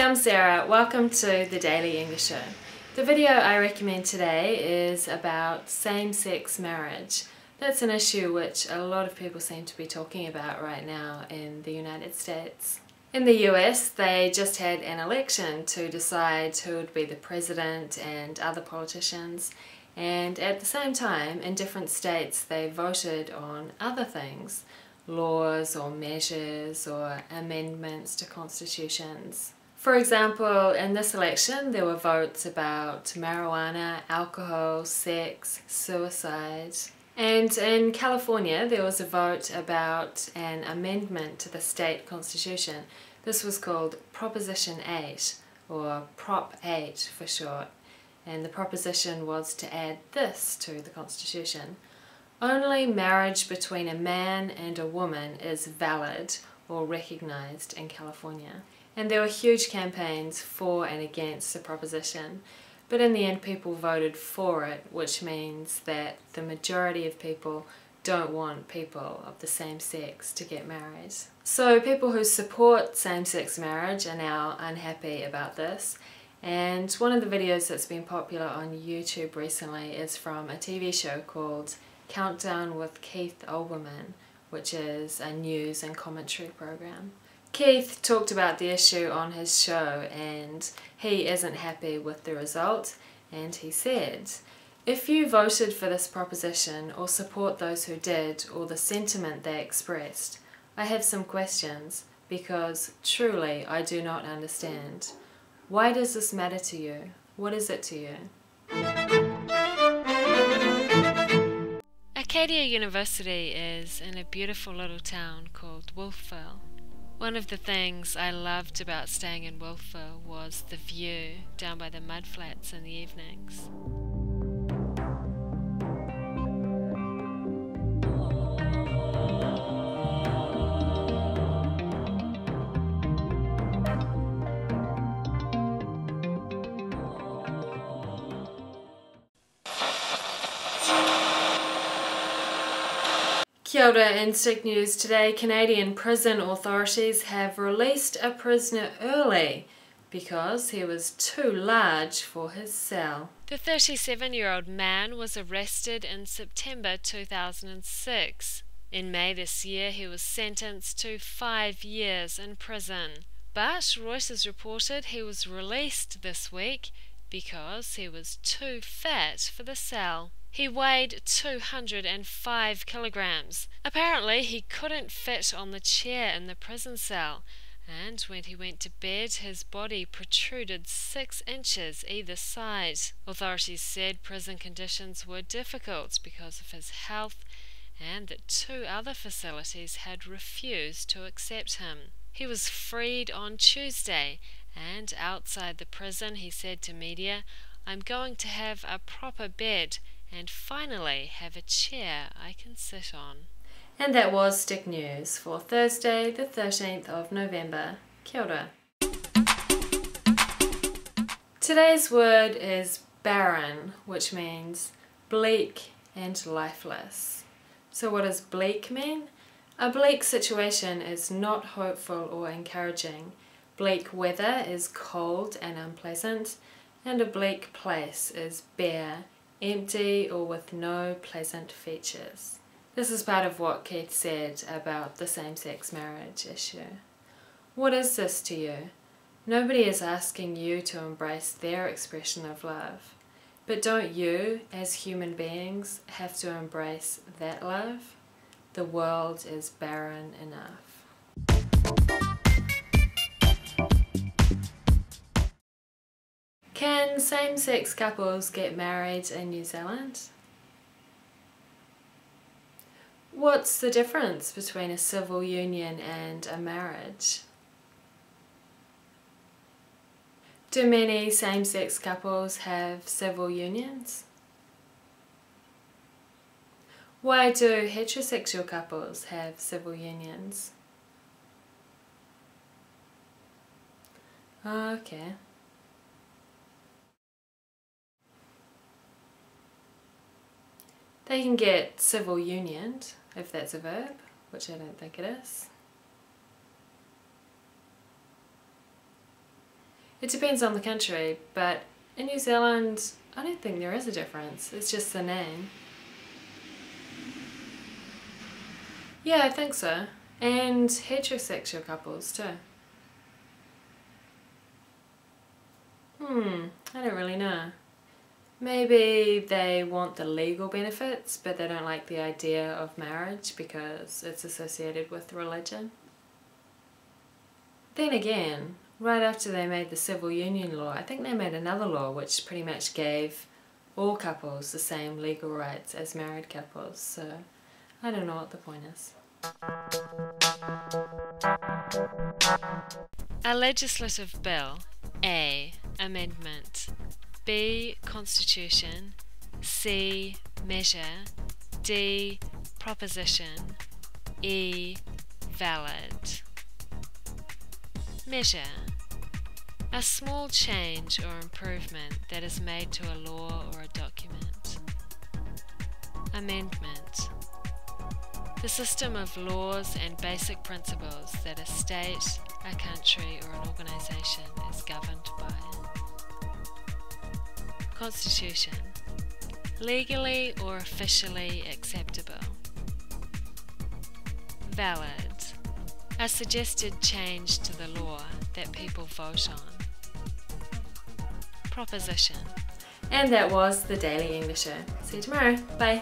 I'm Sarah. Welcome to the Daily English Show. The video I recommend today is about same-sex marriage. That's an issue which a lot of people seem to be talking about right now in the United States. In the US, they just had an election to decide who would be the president and other politicians, and at the same time, in different states, they voted on other things, laws or measures or amendments to constitutions. For example, in this election there were votes about marijuana, alcohol, sex, suicide. And in California there was a vote about an amendment to the state constitution. This was called Proposition 8, or Prop 8 for short. And the proposition was to add this to the constitution. Only marriage between a man and a woman is valid or recognized in California. And there were huge campaigns for and against the proposition, but in the end people voted for it, which means that the majority of people don't want people of the same sex to get married. So people who support same-sex marriage are now unhappy about this, and one of the videos that's been popular on YouTube recently is from a TV show called Countdown with Keith Olbermann, which is a news and commentary program. Keith talked about the issue on his show and he isn't happy with the result, and he said, "If you voted for this proposition or support those who did or the sentiment they expressed, I have some questions because truly I do not understand. Why does this matter to you? What is it to you?" Acadia University is in a beautiful little town called Wolfville. One of the things I loved about staying in Wolfville was the view down by the mudflats in the evenings. Kia ora, in Stick News today, Canadian prison authorities have released a prisoner early because he was too large for his cell. The 37-year-old man was arrested in September 2006. In May this year he was sentenced to 5 years in prison. But Reuters reported he was released this week because he was too fat for the cell. He weighed 205 kilograms. Apparently he couldn't fit on the chair in the prison cell, and when he went to bed his body protruded 6 inches either side. Authorities said prison conditions were difficult because of his health and that 2 other facilities had refused to accept him. He was freed on Tuesday, and outside the prison he said to media, "I'm going to have a proper bed and finally have a chair I can sit on." And that was Stick News for Thursday the 13th of November. Kia ora. Today's word is barren, which means bleak and lifeless. So what does bleak mean? A bleak situation is not hopeful or encouraging. Bleak weather is cold and unpleasant, and a bleak place is bare, empty or with no pleasant features. This is part of what Keith said about the same-sex marriage issue. What is this to you? Nobody is asking you to embrace their expression of love. But don't you, as human beings, have to embrace that love? The world is barren enough. Can same-sex couples get married in New Zealand? What's the difference between a civil union and a marriage? Do many same-sex couples have civil unions? Why do heterosexual couples have civil unions? Okay. They can get civil unioned, if that's a verb, which I don't think it is. It depends on the country, but in New Zealand, I don't think there is a difference. It's just the name. Yeah, I think so. And heterosexual couples too. I don't really know. Maybe they want the legal benefits, but they don't like the idea of marriage because it's associated with religion. Then again, right after they made the civil union law, I think they made another law which pretty much gave all couples the same legal rights as married couples, so I don't know what the point is. A legislative bill. A. Amendment. B. Constitution. C. Measure. D. Proposition. E. Valid. Measure. A small change or improvement that is made to a law or a document. Amendment. The system of laws and basic principles that a state, a country or an organisation is governed by. Constitution. Legally or officially acceptable. Valid. A suggested change to the law that people vote on. Proposition. And that was the Daily English Show. See you tomorrow. Bye.